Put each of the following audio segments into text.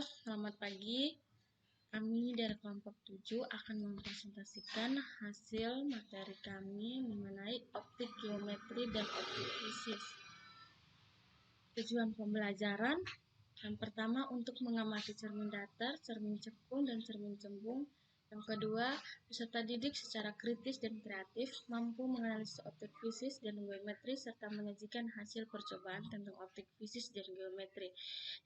selamat pagi. Kami dari kelompok 7 akan mempresentasikan hasil materi kami mengenai optik geometri dan optik fisis. Tujuan pembelajaran yang pertama untuk mengamati cermin datar, cermin cekung, dan cermin cembung. Yang kedua, peserta didik secara kritis dan kreatif mampu menganalisis optik fisis dan geometri serta menyajikan hasil percobaan tentang optik fisis dan geometri.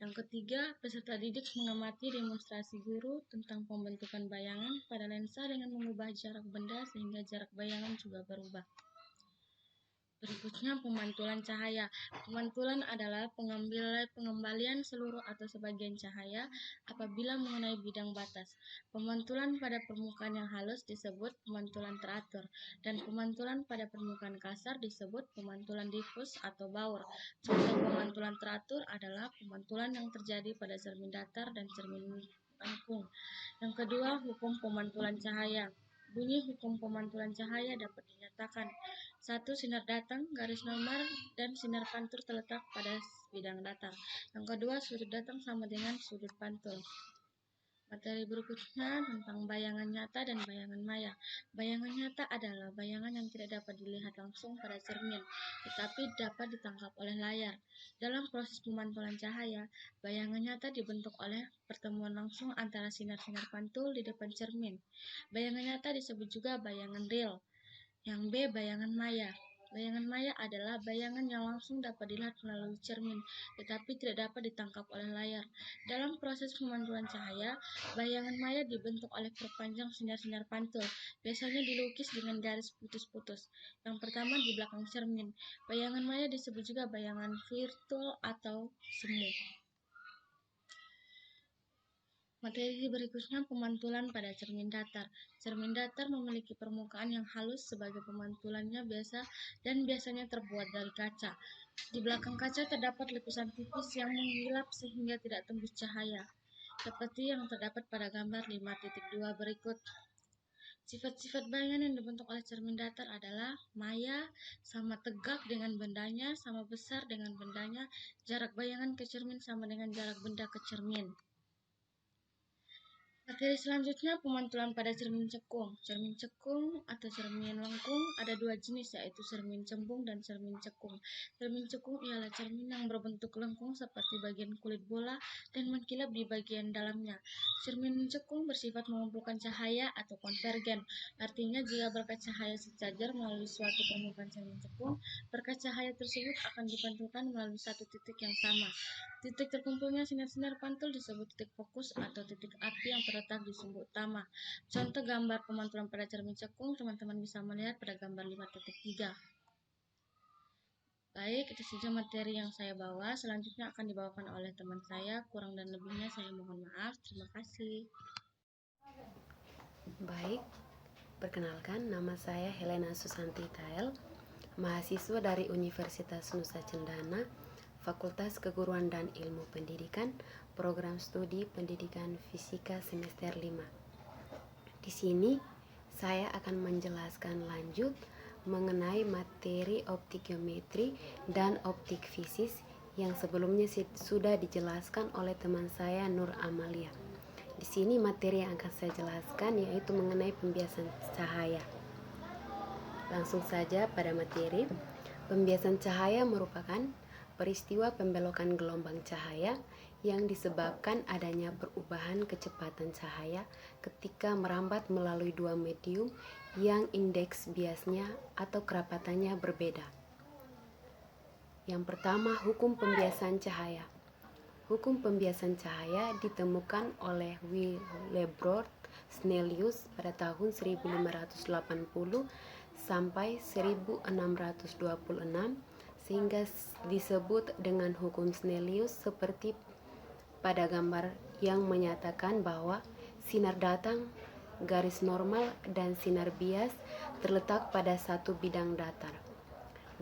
Yang ketiga, peserta didik mengamati demonstrasi guru tentang pembentukan bayangan pada lensa dengan mengubah jarak benda sehingga jarak bayangan juga berubah. Berikutnya pemantulan cahaya. Pemantulan adalah pengembalian seluruh atau sebagian cahaya apabila mengenai bidang batas. Pemantulan pada permukaan yang halus disebut pemantulan teratur, dan pemantulan pada permukaan kasar disebut pemantulan difus atau baur. Contoh pemantulan teratur adalah pemantulan yang terjadi pada cermin datar dan cermin lengkung. Yang kedua, hukum pemantulan cahaya. Bunyi hukum pemantulan cahaya dapat dinyatakan. 1. Sinar datang, garis normal, dan sinar pantul terletak pada bidang datar. Yang kedua, sudut datang sama dengan sudut pantul. Materi berikutnya tentang bayangan nyata dan bayangan maya. Bayangan nyata adalah bayangan yang tidak dapat dilihat langsung pada cermin, tetapi dapat ditangkap oleh layar. Dalam proses pemantulan cahaya, bayangan nyata dibentuk oleh pertemuan langsung antara sinar-sinar pantul di depan cermin. Bayangan nyata disebut juga bayangan real. Yang B, bayangan maya. Bayangan maya adalah bayangan yang langsung dapat dilihat melalui cermin, tetapi tidak dapat ditangkap oleh layar. Dalam proses pemantulan cahaya, bayangan maya dibentuk oleh perpanjang sinar-sinar pantul, biasanya dilukis dengan garis putus-putus. Yang pertama di belakang cermin. Bayangan maya disebut juga bayangan virtual atau semu. Materi berikutnya pemantulan pada cermin datar. Cermin datar memiliki permukaan yang halus sebagai pemantulannya biasa dan biasanya terbuat dari kaca. Di belakang kaca terdapat lapisan tipis yang mengkilap sehingga tidak tembus cahaya, seperti yang terdapat pada gambar 5.2 berikut. Sifat-sifat bayangan yang dibentuk oleh cermin datar adalah maya, sama tegak dengan bendanya, sama besar dengan bendanya, jarak bayangan ke cermin sama dengan jarak benda ke cermin. Materi selanjutnya pemantulan pada cermin cekung. Cermin cekung atau cermin lengkung ada dua jenis, yaitu cermin cembung dan cermin cekung. Cermin cekung ialah cermin yang berbentuk lengkung seperti bagian kulit bola dan mengkilap di bagian dalamnya. Cermin cekung bersifat mengumpulkan cahaya atau konvergen. Artinya jika berkat cahaya sejajar melalui suatu permukaan cermin cekung, berkat cahaya tersebut akan dipantulkan melalui satu titik yang sama. Titik terkumpulnya sinar-sinar pantul disebut titik fokus atau titik api yang terletak di sumbu utama. Contoh gambar pemantulan pada cermin cekung teman-teman bisa melihat pada gambar 5.3. Baik, itu saja materi yang saya bawa. Selanjutnya akan dibawakan oleh teman saya. Kurang dan lebihnya saya mohon maaf. Terima kasih. Baik, perkenalkan nama saya Helena Susanti Kael, mahasiswa dari Universitas Nusa Cendana, Fakultas Keguruan dan Ilmu Pendidikan, Program Studi Pendidikan Fisika semester 5. Di sini saya akan menjelaskan lanjut mengenai materi optik geometri dan optik fisis yang sebelumnya sudah dijelaskan oleh teman saya Nur Amalia. Di sini materi yang akan saya jelaskan yaitu mengenai pembiasan cahaya. Langsung saja pada materi. Pembiasan cahaya merupakan peristiwa pembelokan gelombang cahaya yang disebabkan adanya perubahan kecepatan cahaya ketika merambat melalui dua medium yang indeks biasnya atau kerapatannya berbeda. Yang pertama, hukum pembiasan cahaya. Hukum pembiasan cahaya ditemukan oleh Willebrord Snellius pada tahun 1580 sampai 1626 sehingga disebut dengan hukum Snellius seperti pada gambar yang menyatakan bahwa sinar datang, garis normal, dan sinar bias terletak pada satu bidang datar.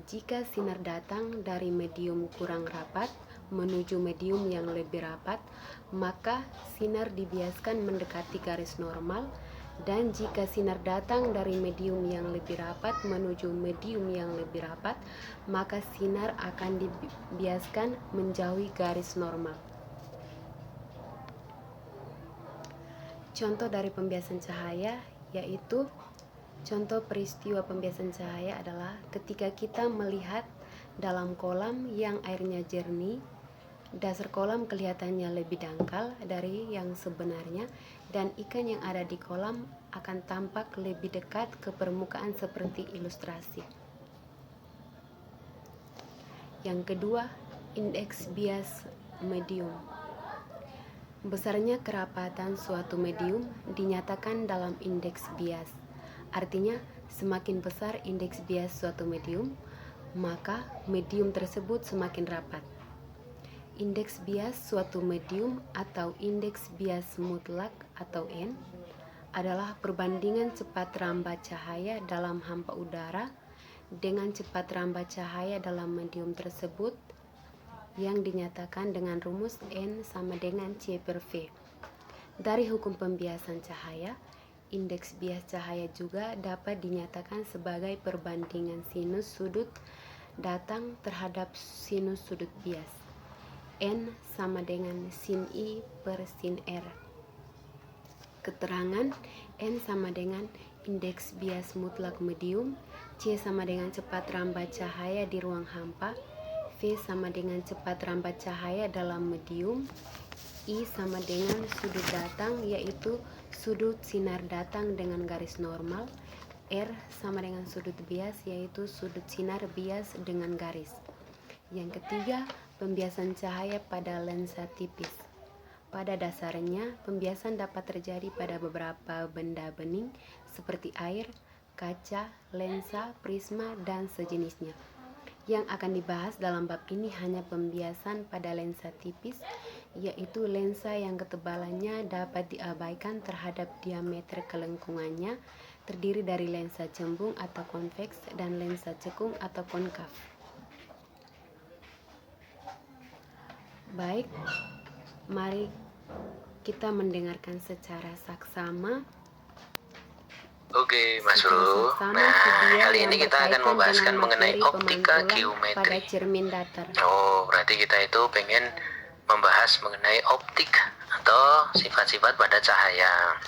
Jika sinar datang dari medium kurang rapat menuju medium yang lebih rapat, maka sinar dibiaskan mendekati garis normal, dan jika sinar datang dari medium yang lebih rapat menuju medium yang lebih rapat, maka sinar akan dibiaskan menjauhi garis normal. Contoh dari pembiasan cahaya yaitu contoh peristiwa pembiasan cahaya adalah ketika kita melihat dalam kolam yang airnya jernih, dasar kolam kelihatannya lebih dangkal dari yang sebenarnya dan ikan yang ada di kolam akan tampak lebih dekat ke permukaan seperti ilustrasi. Yang kedua, indeks bias medium. Besarnya kerapatan suatu medium dinyatakan dalam indeks bias. Artinya, semakin besar indeks bias suatu medium, maka medium tersebut semakin rapat. Indeks bias suatu medium atau indeks bias mutlak atau N adalah perbandingan cepat rambat cahaya dalam hampa udara dengan cepat rambat cahaya dalam medium tersebut yang dinyatakan dengan rumus N sama dengan C per V. Dari hukum pembiasan cahaya, indeks bias cahaya juga dapat dinyatakan sebagai perbandingan sinus sudut datang terhadap sinus sudut bias. N sama dengan sin I per sin R. Keterangan N sama dengan indeks bias mutlak medium, C sama dengan cepat rambat cahaya di ruang hampa, V sama dengan cepat rambat cahaya dalam medium, I sama dengan sudut datang yaitu sudut sinar datang dengan garis normal, R sama dengan sudut bias yaitu sudut sinar bias dengan garis. Yang ketiga, pembiasan cahaya pada lensa tipis. Pada dasarnya, pembiasan dapat terjadi pada beberapa benda bening seperti air, kaca, lensa, prisma, dan sejenisnya. Yang akan dibahas dalam bab ini hanya pembiasan pada lensa tipis, yaitu lensa yang ketebalannya dapat diabaikan terhadap diameter kelengkungannya, terdiri dari lensa cembung atau konveks dan lensa cekung atau konkav. Baik, mari kita mendengarkan secara saksama. Oke, Mas Bro. Nah, kali ini kita akan membahaskan mengenai optika geometri. Pada cermin datar. Oh, berarti kita itu pengen membahas mengenai optik atau sifat-sifat pada cahaya.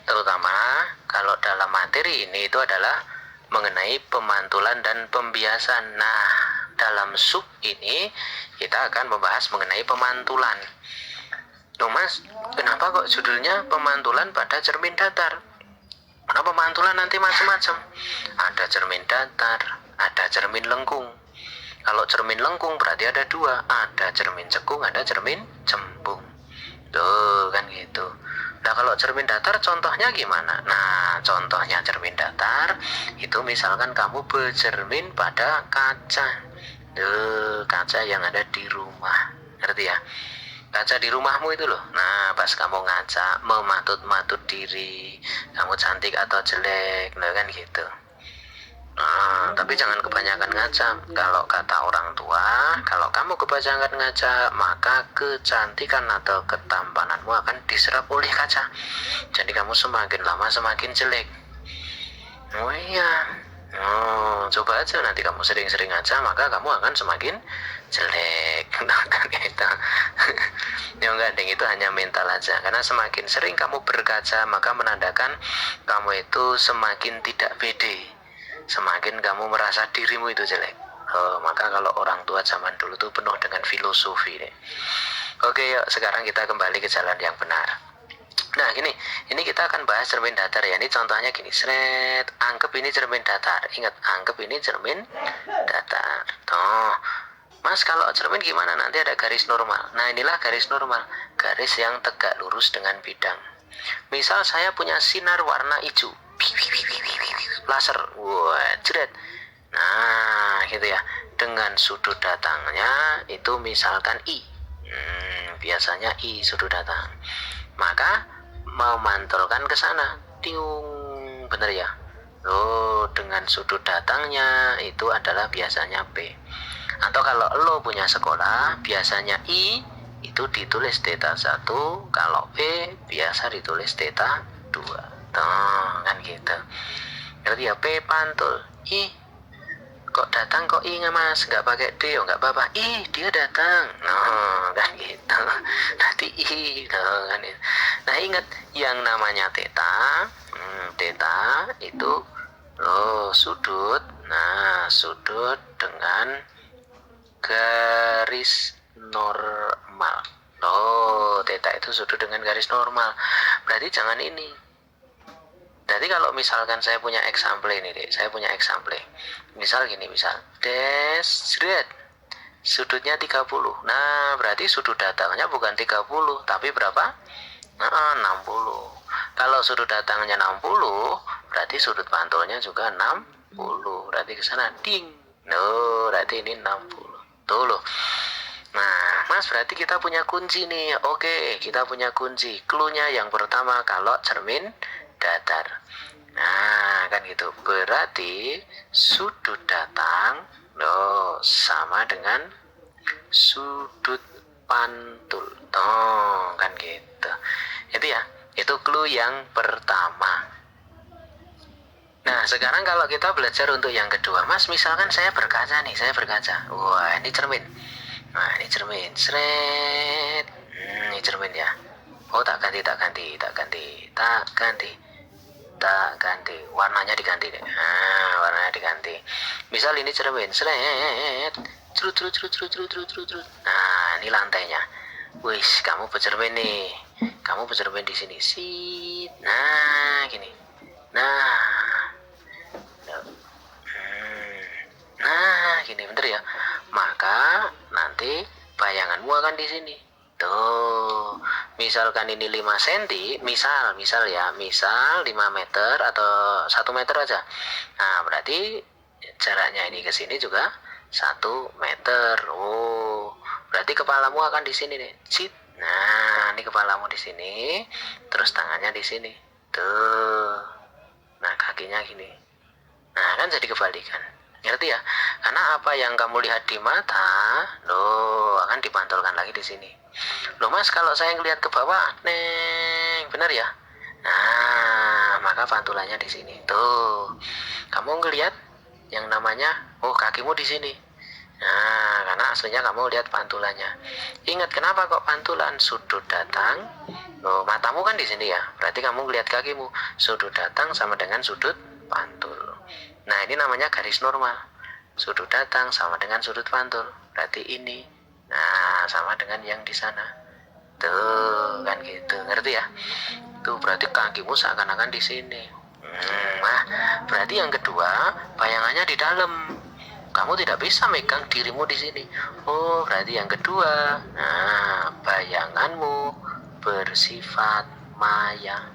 Terutama kalau dalam materi ini itu adalah mengenai pemantulan dan pembiasan. Nah, dalam sub ini kita akan membahas mengenai pemantulan. Loh Mas, kenapa kok judulnya pemantulan pada cermin datar? Karena pemantulan nanti macam-macam. Ada cermin datar, ada cermin lengkung. Kalau cermin lengkung berarti ada dua, ada cermin cekung, ada cermin cembung. Tuh kan gitu. Nah kalau cermin datar contohnya gimana? Nah contohnya cermin datar itu misalkan kamu bercermin pada kaca. Kaca yang ada di rumah. Ngerti ya? Kaca di rumahmu itu loh. Nah pas kamu ngaca mematut-matut diri, kamu cantik atau jelek, nah kan gitu. Nah, tapi jangan kebanyakan ngaca. Kalau kata orang tua, kalau kamu kebanyakan ngaca, maka kecantikan atau ketampananmu akan diserap oleh kaca. Jadi kamu semakin lama semakin jelek. Oh iya. Coba aja nanti kamu sering-sering ngaca, maka kamu akan semakin jelek. Nah, kan gitu. Ya enggak, deng, itu hanya mental aja. Karena semakin sering kamu berkaca, maka menandakan kamu itu semakin tidak pede. Semakin kamu merasa dirimu itu jelek. Maka kalau orang tua zaman dulu tuh penuh dengan filosofi deh. Oke, yuk sekarang kita kembali ke jalan yang benar. Nah gini, ini kita akan bahas cermin datar ya. Ini contohnya gini, seret, anggap ini cermin datar. Ingat, anggap ini cermin datar. Tuh, Mas kalau cermin gimana? Nanti ada garis normal. Nah inilah garis normal, garis yang tegak lurus dengan bidang. Misal saya punya sinar warna hijau, laser, wah, jeret. Nah gitu ya, dengan sudut datangnya itu misalkan I. Biasanya I sudut datang. Maka memantulkan ke sana, tiung, bener ya. Dengan sudut datangnya itu adalah biasanya P. Atau kalau lo punya sekolah, biasanya I itu ditulis theta 1, kalau P biasa ditulis theta 2. Tuh, kan gitu. Berarti ya P pantul, I kok datang kok I nggak Mas, nggak pakai D, nggak apa-apa, I dia datang. Nah kan gitu, nanti I, kan gitu. Nah, ingat yang namanya theta, theta itu sudut. Nah, sudut dengan garis normal. Theta itu sudut dengan garis normal. Berarti jangan ini. Jadi kalau misalkan saya punya example ini, Dek. Saya punya example. Misal gini, misal desret sudutnya 30. Nah, berarti sudut datangnya bukan 30, tapi berapa? 60. Kalau sudut datangnya 60, berarti sudut pantulnya juga 60. Berarti ke sana ding. Berarti ini 60. Tuh loh. Nah, Mas, berarti kita punya kunci nih. Oke, kita punya kunci. Clue-nya yang pertama kalau cermin datar. Nah, kan gitu. Berarti sudut datang sama dengan sudut pantul. Kan gitu. Itu ya. Itu clue yang pertama. Nah, sekarang kalau kita belajar untuk yang kedua, Mas, misalkan saya berkaca nih, Wah, ini cermin. Nah, ini cermin. Sret. Ini cermin ya. Oh, tak ganti. Warnanya diganti deh. Nah, warnanya diganti. Misal ini cermin. Sret. Cerut. Nah, ini lantainya. Wis, kamu bercermin nih. Kamu bercermin di sini. Sit. Nah, gini. Nah, gini bener ya. Maka nanti bayanganmu akan di sini. Tuh, misalkan ini 5 cm, misal 5 meter atau 1 meter aja. Nah, berarti jaraknya ini ke sini juga 1 meter. Oh, berarti kepalamu akan di sini nih. Sit. Nah, ini kepalamu di sini, terus tangannya di sini. Tuh. Nah, kakinya gini. Nah, kan jadi kebalikan. Ngerti ya? Karena apa yang kamu lihat di mata, akan dipantulkan lagi di sini. Mas, kalau saya ngelihat ke bawah, neng, benar ya? Nah, maka pantulannya di sini. Tuh, kamu ngelihat yang namanya, kakimu di sini. Nah, karena aslinya kamu lihat pantulannya. Ingat kenapa kok pantulan? Sudut datang, matamu kan di sini ya. Berarti kamu ngelihat kakimu. Sudut datang sama dengan sudut pantul. Nah, ini namanya garis normal. Sudut datang sama dengan sudut pantul. Berarti ini. Nah, sama dengan yang di sana. Tuh, kan gitu. Ngerti ya? Tuh, berarti kakimu seakan-akan di sini. Nah, berarti yang kedua, bayangannya di dalam. Kamu tidak bisa megang dirimu di sini. Oh, berarti yang kedua. Nah, bayanganmu bersifat maya.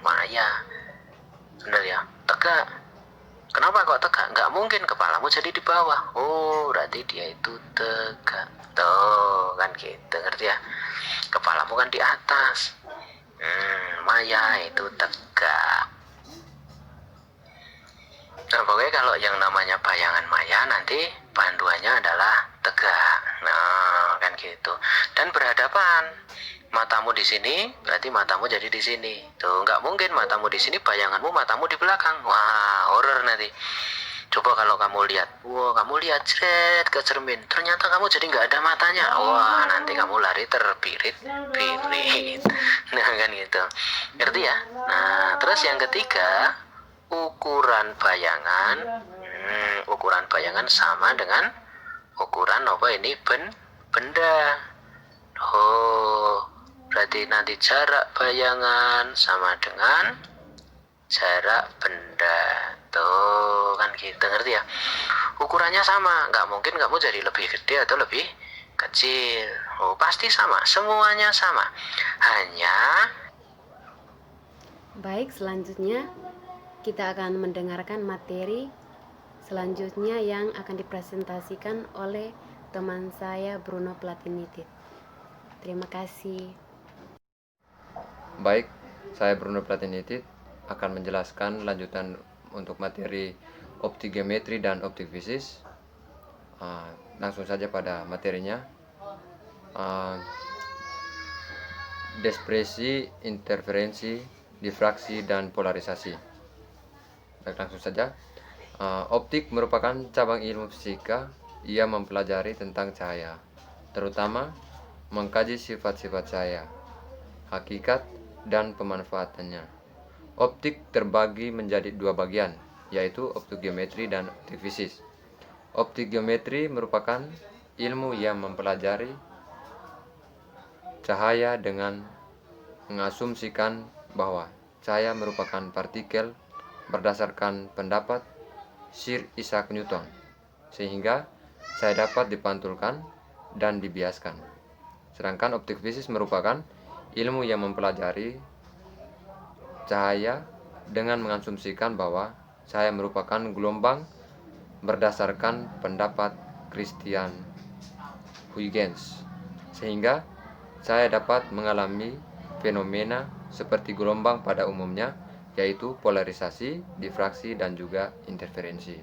Maya. Benar ya? Tegak. Kenapa kok tegak? Nggak mungkin kepalamu jadi di bawah. Oh, berarti dia itu tegak. Tuh, kan gitu. Ngerti ya? Kepalamu kan di atas. Maya itu tegak. Nah, pokoknya kalau yang namanya bayangan maya nanti panduannya adalah tegak. Nah, kan gitu. Dan berhadapan. Matamu di sini, berarti matamu jadi di sini. Tuh, nggak mungkin matamu di sini, bayanganmu matamu di belakang. Wah, horor nanti. Coba kalau kamu lihat, kamu lihat ke cermin, ternyata kamu jadi nggak ada matanya. Wah, nanti kamu lari terbirit. Nah, kan gitu. Ngerti ya? Nah, terus yang ketiga, ukuran bayangan sama dengan ukuran apa ini benda. Berarti nanti jarak bayangan sama dengan jarak benda. Tuh, kan gitu. Ngerti ya? Ukurannya sama. Nggak mungkin kamu jadi lebih gede atau lebih kecil. Pasti sama. Semuanya sama. Hanya Baik, selanjutnya kita akan mendengarkan materi selanjutnya yang akan dipresentasikan oleh teman saya Bruno Platinitit. Terima kasih. Baik, saya Bruno Platinitit akan menjelaskan lanjutan untuk materi optik geometri dan optik fisis. Langsung saja pada materinya. Dispersi, interferensi, difraksi, dan polarisasi. Baik, langsung saja. Optik merupakan cabang ilmu fisika. Ia mempelajari tentang cahaya, terutama mengkaji sifat-sifat cahaya. hakikat, dan pemanfaatannya. Optik terbagi menjadi dua bagian, yaitu optik geometri dan optik fisis. Optik geometri merupakan ilmu yang mempelajari cahaya dengan mengasumsikan bahwa cahaya merupakan partikel berdasarkan pendapat Sir Isaac Newton, sehingga cahaya dapat dipantulkan dan dibiaskan. Sedangkan optik fisis merupakan ilmu yang mempelajari cahaya dengan mengasumsikan bahwa cahaya merupakan gelombang berdasarkan pendapat Christian Huygens, sehingga cahaya dapat mengalami fenomena seperti gelombang pada umumnya, yaitu polarisasi, difraksi, dan juga interferensi.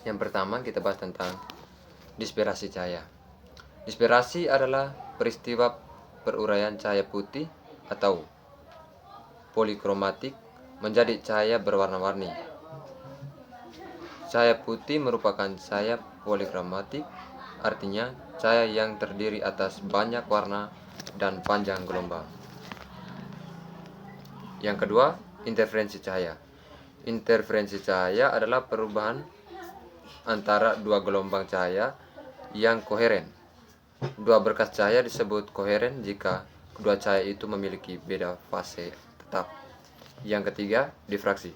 Yang pertama kita bahas tentang dispersi cahaya. Dispersi adalah peristiwa peruraian cahaya putih atau polikromatik menjadi cahaya berwarna-warni. Cahaya putih merupakan cahaya polikromatik, artinya cahaya yang terdiri atas banyak warna dan panjang gelombang. Yang kedua, interferensi cahaya. Interferensi cahaya adalah perubahan antara dua gelombang cahaya yang koheren. Dua berkas cahaya disebut koheren jika kedua cahaya itu memiliki beda fase tetap. Yang ketiga, difraksi.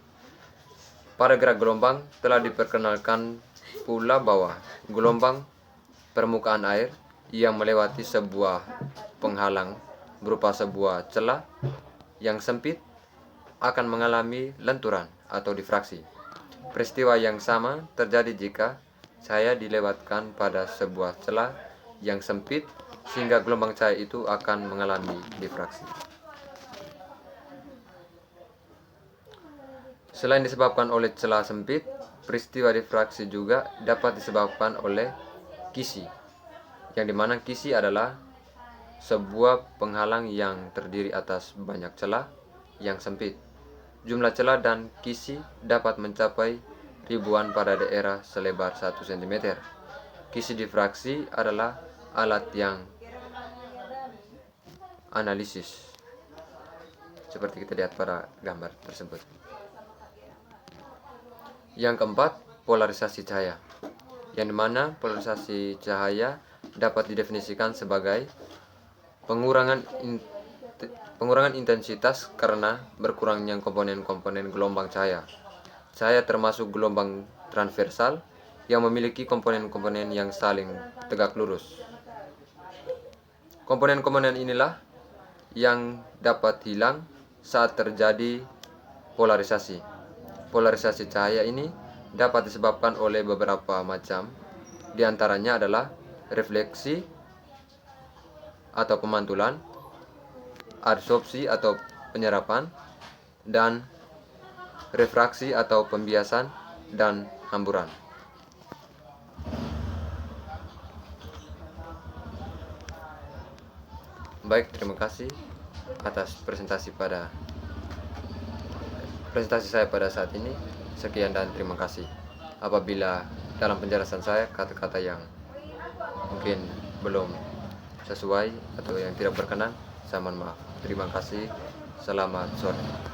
Pada gerak gelombang telah diperkenalkan pula bahwa gelombang permukaan air yang melewati sebuah penghalang berupa sebuah celah yang sempit akan mengalami lenturan atau difraksi. Peristiwa yang sama terjadi jika cahaya dilewatkan pada sebuah celah yang sempit, sehingga gelombang cahaya itu akan mengalami difraksi. Selain disebabkan oleh celah sempit, peristiwa difraksi juga dapat disebabkan oleh kisi, yang dimana kisi adalah sebuah penghalang yang terdiri atas banyak celah yang sempit. Jumlah celah dan kisi dapat mencapai ribuan pada daerah selebar 1 cm. Kisi difraksi adalah alat yang analisis, seperti kita lihat pada gambar tersebut. Yang keempat, polarisasi cahaya, yang dimana polarisasi cahaya dapat didefinisikan sebagai pengurangan intensitas karena berkurangnya komponen-komponen gelombang cahaya. Cahaya termasuk gelombang transversal yang memiliki komponen-komponen yang saling tegak lurus. Komponen-komponen inilah yang dapat hilang saat terjadi polarisasi. Polarisasi cahaya ini dapat disebabkan oleh beberapa macam, di antaranya adalah refleksi atau pemantulan, absorpsi atau penyerapan, dan refraksi atau pembiasan dan hamburan. Baik, terima kasih atas presentasi saya pada saat ini. Sekian dan terima kasih. Apabila dalam penjelasan saya kata-kata yang mungkin belum sesuai atau yang tidak berkenan, saya mohon maaf. Terima kasih. Selamat sore.